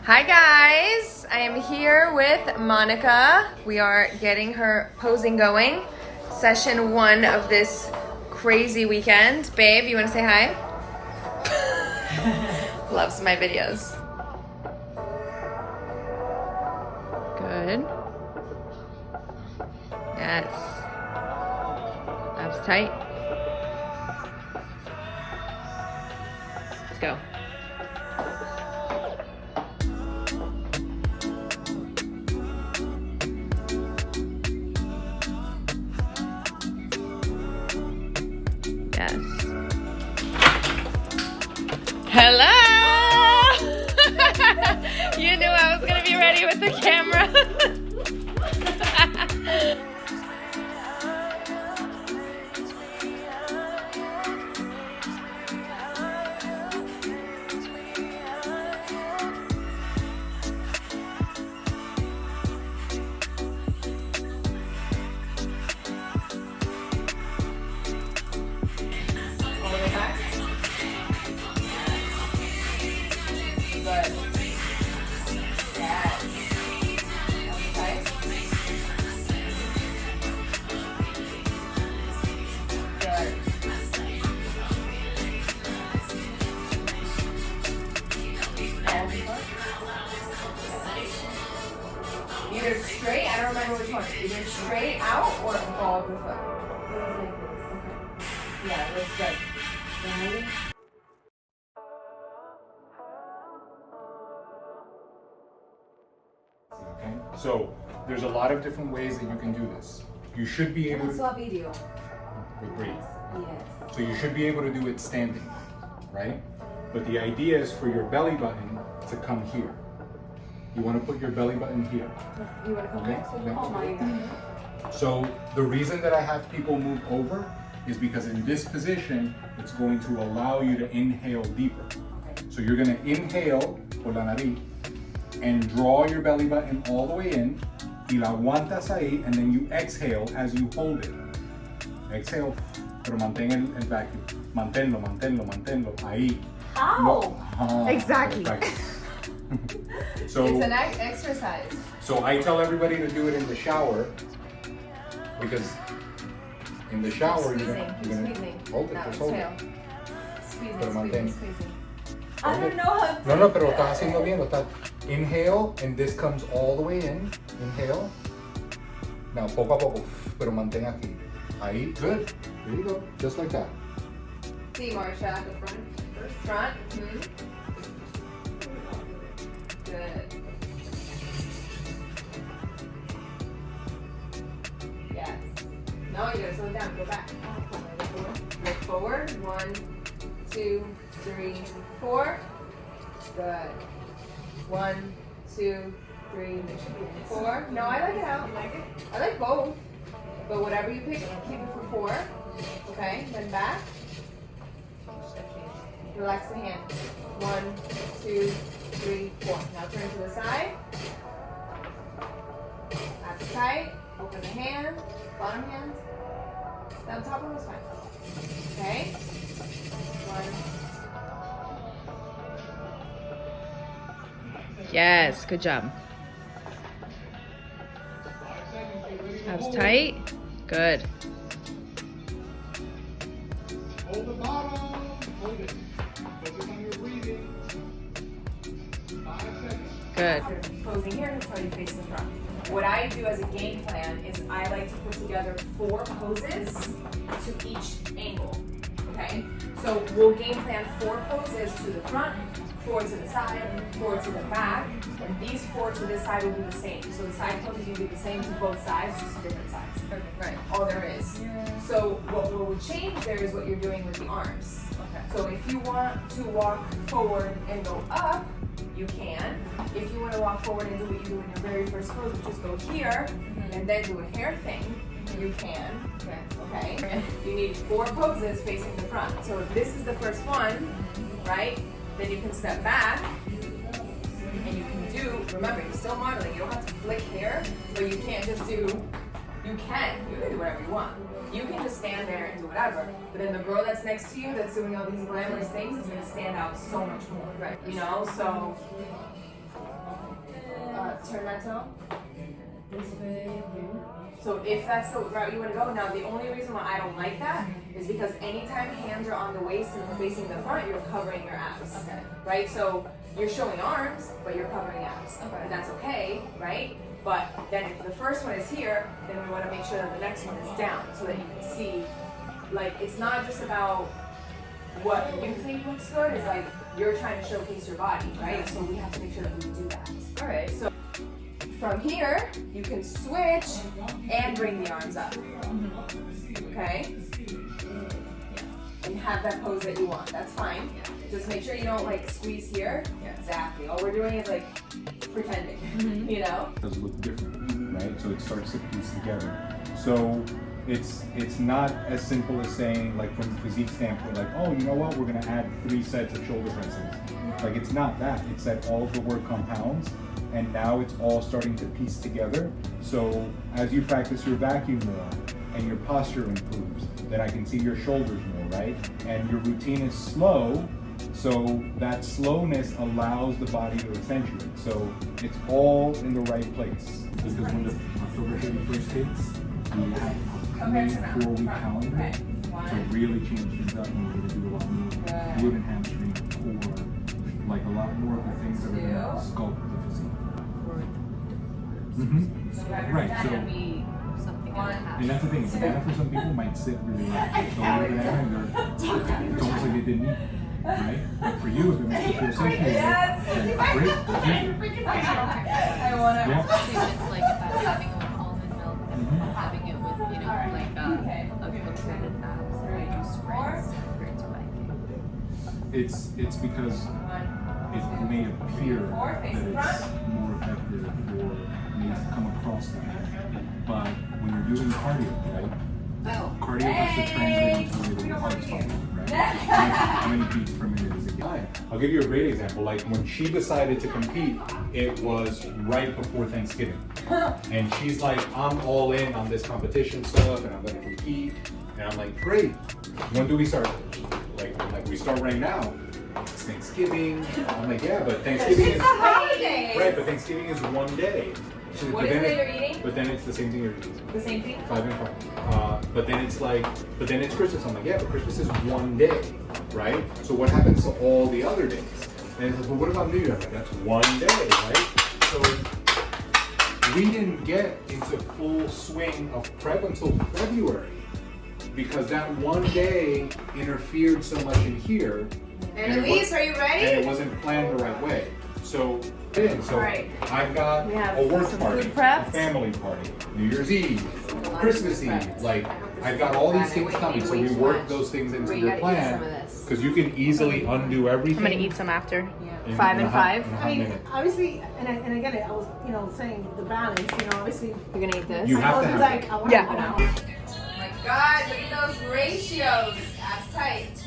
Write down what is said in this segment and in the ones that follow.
Hi guys, I am here with Monica. We are getting her posing going. Session 1 of this crazy weekend. Babe, you want to say hi? Loves my videos. Good. Yes. Abs tight. Let's go. Yes. Hello! You knew I was going to be ready with the camera. Either straight, I don't remember which one. Either straight out or ball of the foot. Okay. Yeah, that's good. Ready? Okay, so there's a lot of different ways that you can do this. You should be able to video. breathe. Yes. So you should be able to do it standing, right? But the idea is for your belly button to come here. You want to put your belly button here. You want to come Okay. next? Oh my God. So the reason that I have people move over is because in this position, it's going to allow you to inhale deeper. So you're going to inhale por la nariz and draw your belly button all the way in. Y la aguantas ahí, and then you exhale as you hold it. Exhale, pero mantén el vacuum. Manténlo, manténlo, manténlo. Ahí. How? Exactly. So It's an exercise. So I tell everybody to do it in the shower because in the shower you're gonna hold it, just hold it. Pero mantén. I don't know how to. No, pero estás haciendo bien. Inhale, and this comes all the way in. Inhale. Now, poco a poco, pero mantén aquí. Ahí, good. There you go, just like that. See, Marsha, the front. First front. Good. Yes. No, you gotta slow down. Go back. Look forward. 1, 2, 3, 4. Good. 1, 2, 3, 4. No, I like it out. I like both. But whatever you pick, keep it for 4. Okay, then back. Relax the hand. 1, 2, 3, 4. Now turn to the side. Abs tight. Open the hand. Bottom hand. Down top of the spine. Okay. 1. Yes, good job. Abs tight. Good. Hold the bottom. Hold it. Focus on your breathing. 5 seconds. Good. Posing here, that's how you face the front. What I do as a game plan is I like to put together 4 poses to each angle. Okay? So we'll game plan 4 poses to the front, 4 to the side, 4 to the back, and these 4 to this side will be the same. So the side poses will be the same to both sides, just different sides. Right. All there is. So what will change there is what you're doing with the arms. Okay. So if you want to walk forward and go up, you can. If you want to walk forward and do what you do in your very first pose, which is go here and then do a hair thing, you can. Okay. You need 4 poses facing the front. So if this is the first one, right, then you can step back and you can do, remember, you're still modeling. You don't have to flick hair, but you can't just do, you can do whatever you want. You can just stand there and do whatever, but then the girl that's next to you that's doing all these glamorous things is going to stand out so much more, right? You know, so turn that zone. This way. So if that's the route you want to go, now the only reason why I don't like that is because anytime hands are on the waist and facing the front, you're covering your abs. Okay. Right? So you're showing arms, but you're covering abs. Okay. And that's okay, right? But then if the first one is here, then we want to make sure that the next one is down so that you can see, like, it's not just about what you think looks good, it's like you're trying to showcase your body, right? So we have to make sure that we do that. All right. So from here, you can switch and bring the arms up. Okay? And have that pose that you want. That's fine. Just make sure you don't like squeeze here. Exactly. All we're doing is like pretending, you know? It does look different, right? So it starts to piece together. So it's not as simple as saying, like, from the physique standpoint, like, oh, you know what, we're gonna add 3 sets of shoulder presses. Like, it's not that. It's that all of the work compounds, and now it's all starting to piece together. So as you practice your vacuum more and your posture improves, then I can see your shoulders more, right? And your routine is slow, so that slowness allows the body to accentuate. So it's all in the right place. Because when the October 31st hits, we have Okay, so a now, 4-week front. calendar Okay. to One. really change things up, and we're going to do a lot more Good. glute and hamstring, core, like a lot more of the things that are going to Two. sculpt the physique. So you have your Right, banana so- be Something one. And that's the thing, banana for some people might sit really well. So you're banana and it's almost like they didn't eat, right? But for you, if it makes you feel satiated, Yes. then great, let's use it. I wanna. Yeah. It's like if I was having it with almond milk and having it with, you know, Alright. like Okay. a coated abs, or I do sprints compared to biking. It's because it may appear that it's more effective or may come across that way. But when you're doing cardio, right? Cardio has to translate into the way the heart's pumping, right? How many beats per minute is it? I'll give you a great example. Like when she decided to compete, it was right before Thanksgiving. And she's like, I'm all in on this competition stuff and I'm gonna compete. And I'm like, great. When do we start? I'm like, we start right now. It's Thanksgiving. I'm like, yeah, but Thanksgiving is holiday. right, but Thanksgiving is one day. She's like, What but is then it you're eating? But then it's the same thing you're eating. The same thing? 5 and 5. But then it's like, but then it's Christmas. I'm like, yeah, but Christmas is one day, right? So what happens to all the other days? And it's like, well, what about New Year? I'm like, that's one day, right? So we didn't get into full swing of prep until February because that one day interfered so much in here. And it Elise, wa- are you And ready? it wasn't planned the right way. So Alright. I've got We have a work some party, food a preps. family party, New Year's Eve, Christmas Eve. preps. Like I've got all these things coming, so we work those things into your plan because you can easily undo everything. I'm gonna eat some after. in 5 a and hot- 5. in a hot I mean, minute. obviously, and again, I was, saying the balance, obviously. You're gonna eat this? You have to it's have like, it. I want Yeah. to Oh my God, look at those ratios. Abs tight.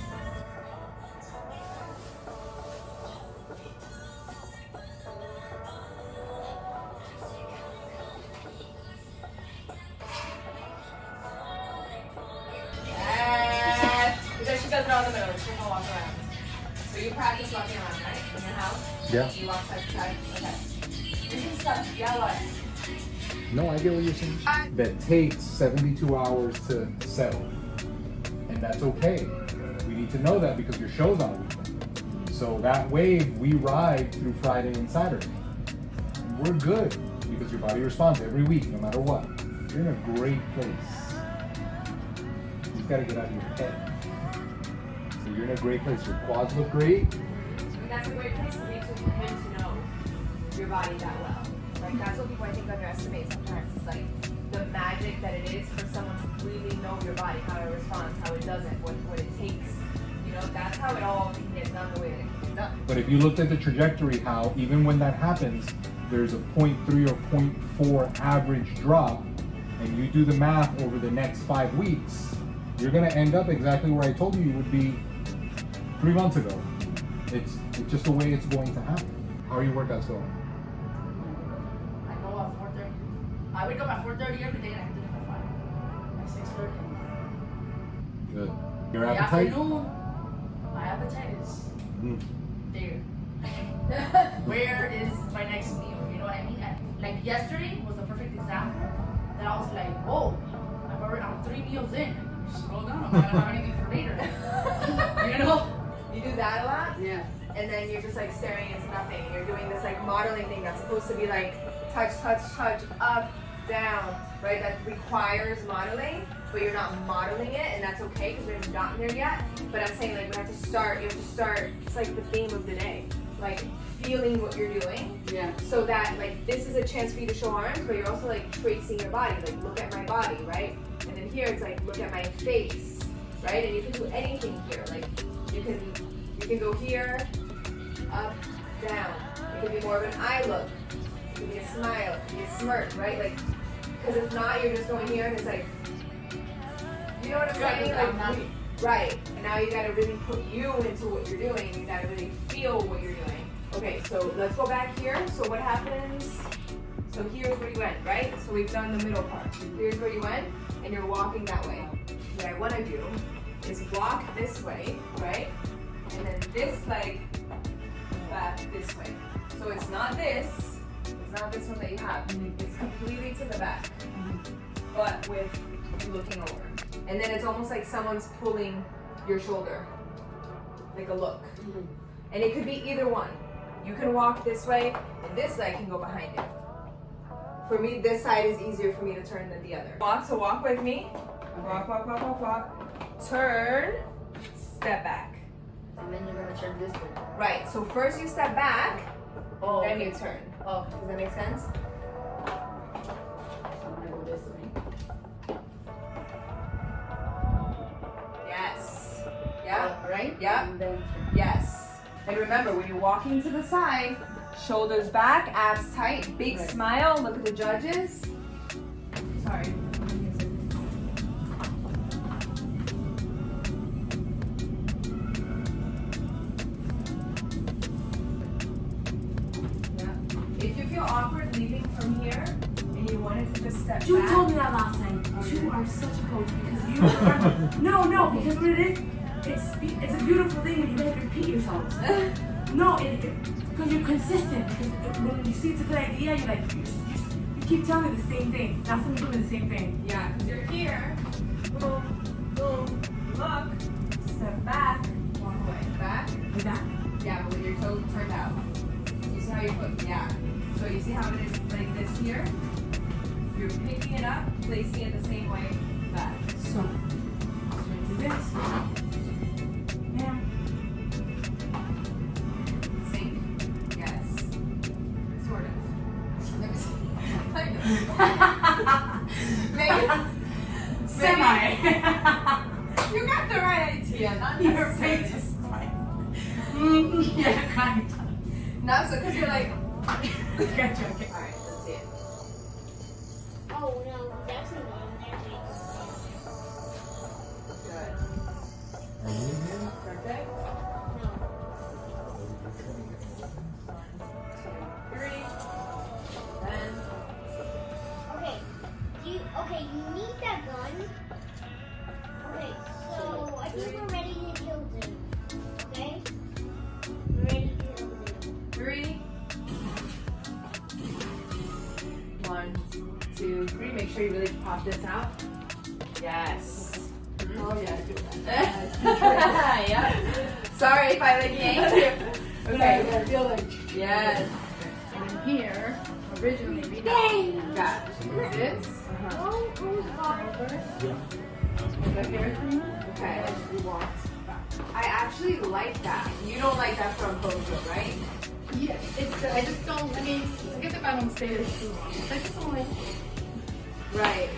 Yes. Because she does it all in the middle. She doesn't walk around. So you practice walking around, right? In your house? Yeah. You walk side to side. Okay. You can stop yelling. No, I get what you're saying. That takes 72 hours to settle, and that's okay. We need to know that because your show's on a weekend. So that wave we ride through Friday and Saturday. We're good because your body responds every week, no matter what. You're in a great place. You just gotta get out of your head. So you're in a great place. Your quads look great. And that's a great place to make for him to know your body that well. Like that's what people I think underestimate sometimes. It's like the magic that it is for someone to really know your body, how it responds, how it doesn't, what it takes. That's how it all can get done the way that it can get done. But if you looked at the trajectory, how even when that happens, there's a 0.3 or 0.4 average drop, and you do the math over the next 5 weeks, you're gonna end up exactly where I told you would be 3 months ago. It's just the way it's going to happen. How are your workouts going? I go at 4:30. I wake up at 4:30 every day and I have to leave at 5. At 6:30. Good. Your In the appetite? afternoon, my appetite is there. Where is my next meal? You know what I mean? scroll down. I'm not gonna have anything for later. You know? You do that a lot? Yeah. And then you're just like staring into nothing. You're doing this like modeling thing that's supposed to be like touch, touch, touch, up, down, right? That requires modeling, but you're not modeling it, and that's okay because we haven't gotten there yet. But I'm saying like we have to start, you have to start, it's like the theme of the day. Like feeling what you're doing. Yeah. So that like this is a chance for you to show arms, but you're also like tracing your body, like look at my body, right? And then here it's like look at my face, right? And you can do anything here. Like you can go here, up, down. It could be more of an eye look. It could be a smile, it could be a smirk, right? Like, because if not, you're just going here and it's like, you know what I'm saying? Like, right. And now you gotta really put you into what you're doing. You gotta really feel what you're doing. Okay, so let's go back here. So what happens? So here's where you went, right? So we've done the middle part. Here's where you went, and you're walking that way. What I wanna do is walk this way, right? And then this leg back this way. So it's not this one that you have. It's completely to the back, but with you looking over. And then it's almost like someone's pulling your shoulder, like a look. And it could be either one. You can walk this way, and this leg can go behind you. For me, this side is easier for me to turn than the other. So walk with me. Walk, walk, walk, walk, walk. Turn, step back. And then you're gonna turn this way. Right, so first you step back, Oh, then okay. you turn. Oh, Does that make sense? I'm gonna go this way. Yes. Yeah. Right? Yeah. And then Yes. And remember, when you're walking to the side, shoulders back, abs tight, big Right. smile. Look at the judges. Sorry. Yeah. If you feel awkward leaving from here and you wanted to just step you back. told me that last time. You are such a coach because you are. No, because what it is, it's a beautiful thing when you guys repeat yourselves. No, because you're consistent. Because when you see it's a good idea, you're like, you keep telling me the same thing. That's when you're doing the same thing. Yeah, because you're here. Boom, boom. Look. Step back. Walk away. Back. Like that. Yeah, but with your toes turned out. You see how you put, yeah. So you see how it is like this here? You're picking it up, placing it the same way back. So, do this. Yeah. Sink. Yes. Sort of. Let me see. Kind of. Maybe. Semi. You got the right idea, not Your necessarily. face is fine. Yeah, kind of. Not so, because you're like, Gotcha, okay. alright, let's see it. Oh no, that's annoying. Good. Perfect. No. 1, 2, 3. Then. Okay, you need that gun. Okay, so I think we're ready to kill them. Okay? We're ready to kill them. 3. 1, 2, 3. Make sure you really pop this out. Yes. Oh yeah, I do that. Yeah. Sorry if I like yanked you. Okay. I feel like Yes. And here, originally we Got this. Oh, who's hard? the hair thing. Okay. we walked back. I actually like that. You don't like that from Kojo, right? Yeah, I just don't, I mean, I guess if I don't stay there too long, I just don't like. Right.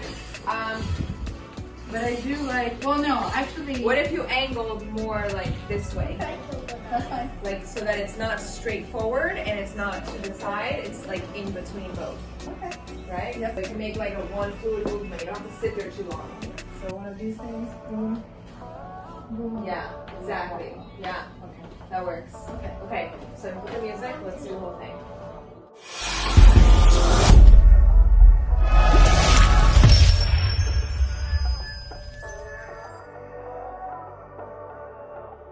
But I do like, well no, actually. What if you angled more like this way? That's fine. Like so that it's not straight forward and it's not to the side, it's like in between both. Okay. Right? Yep. So you can make like a one fluid movement. You don't have to sit there too long. So one of these things, boom, boom. Yeah, exactly. Yeah. Okay. That works. Okay. Okay. So put the music, let's do the whole thing.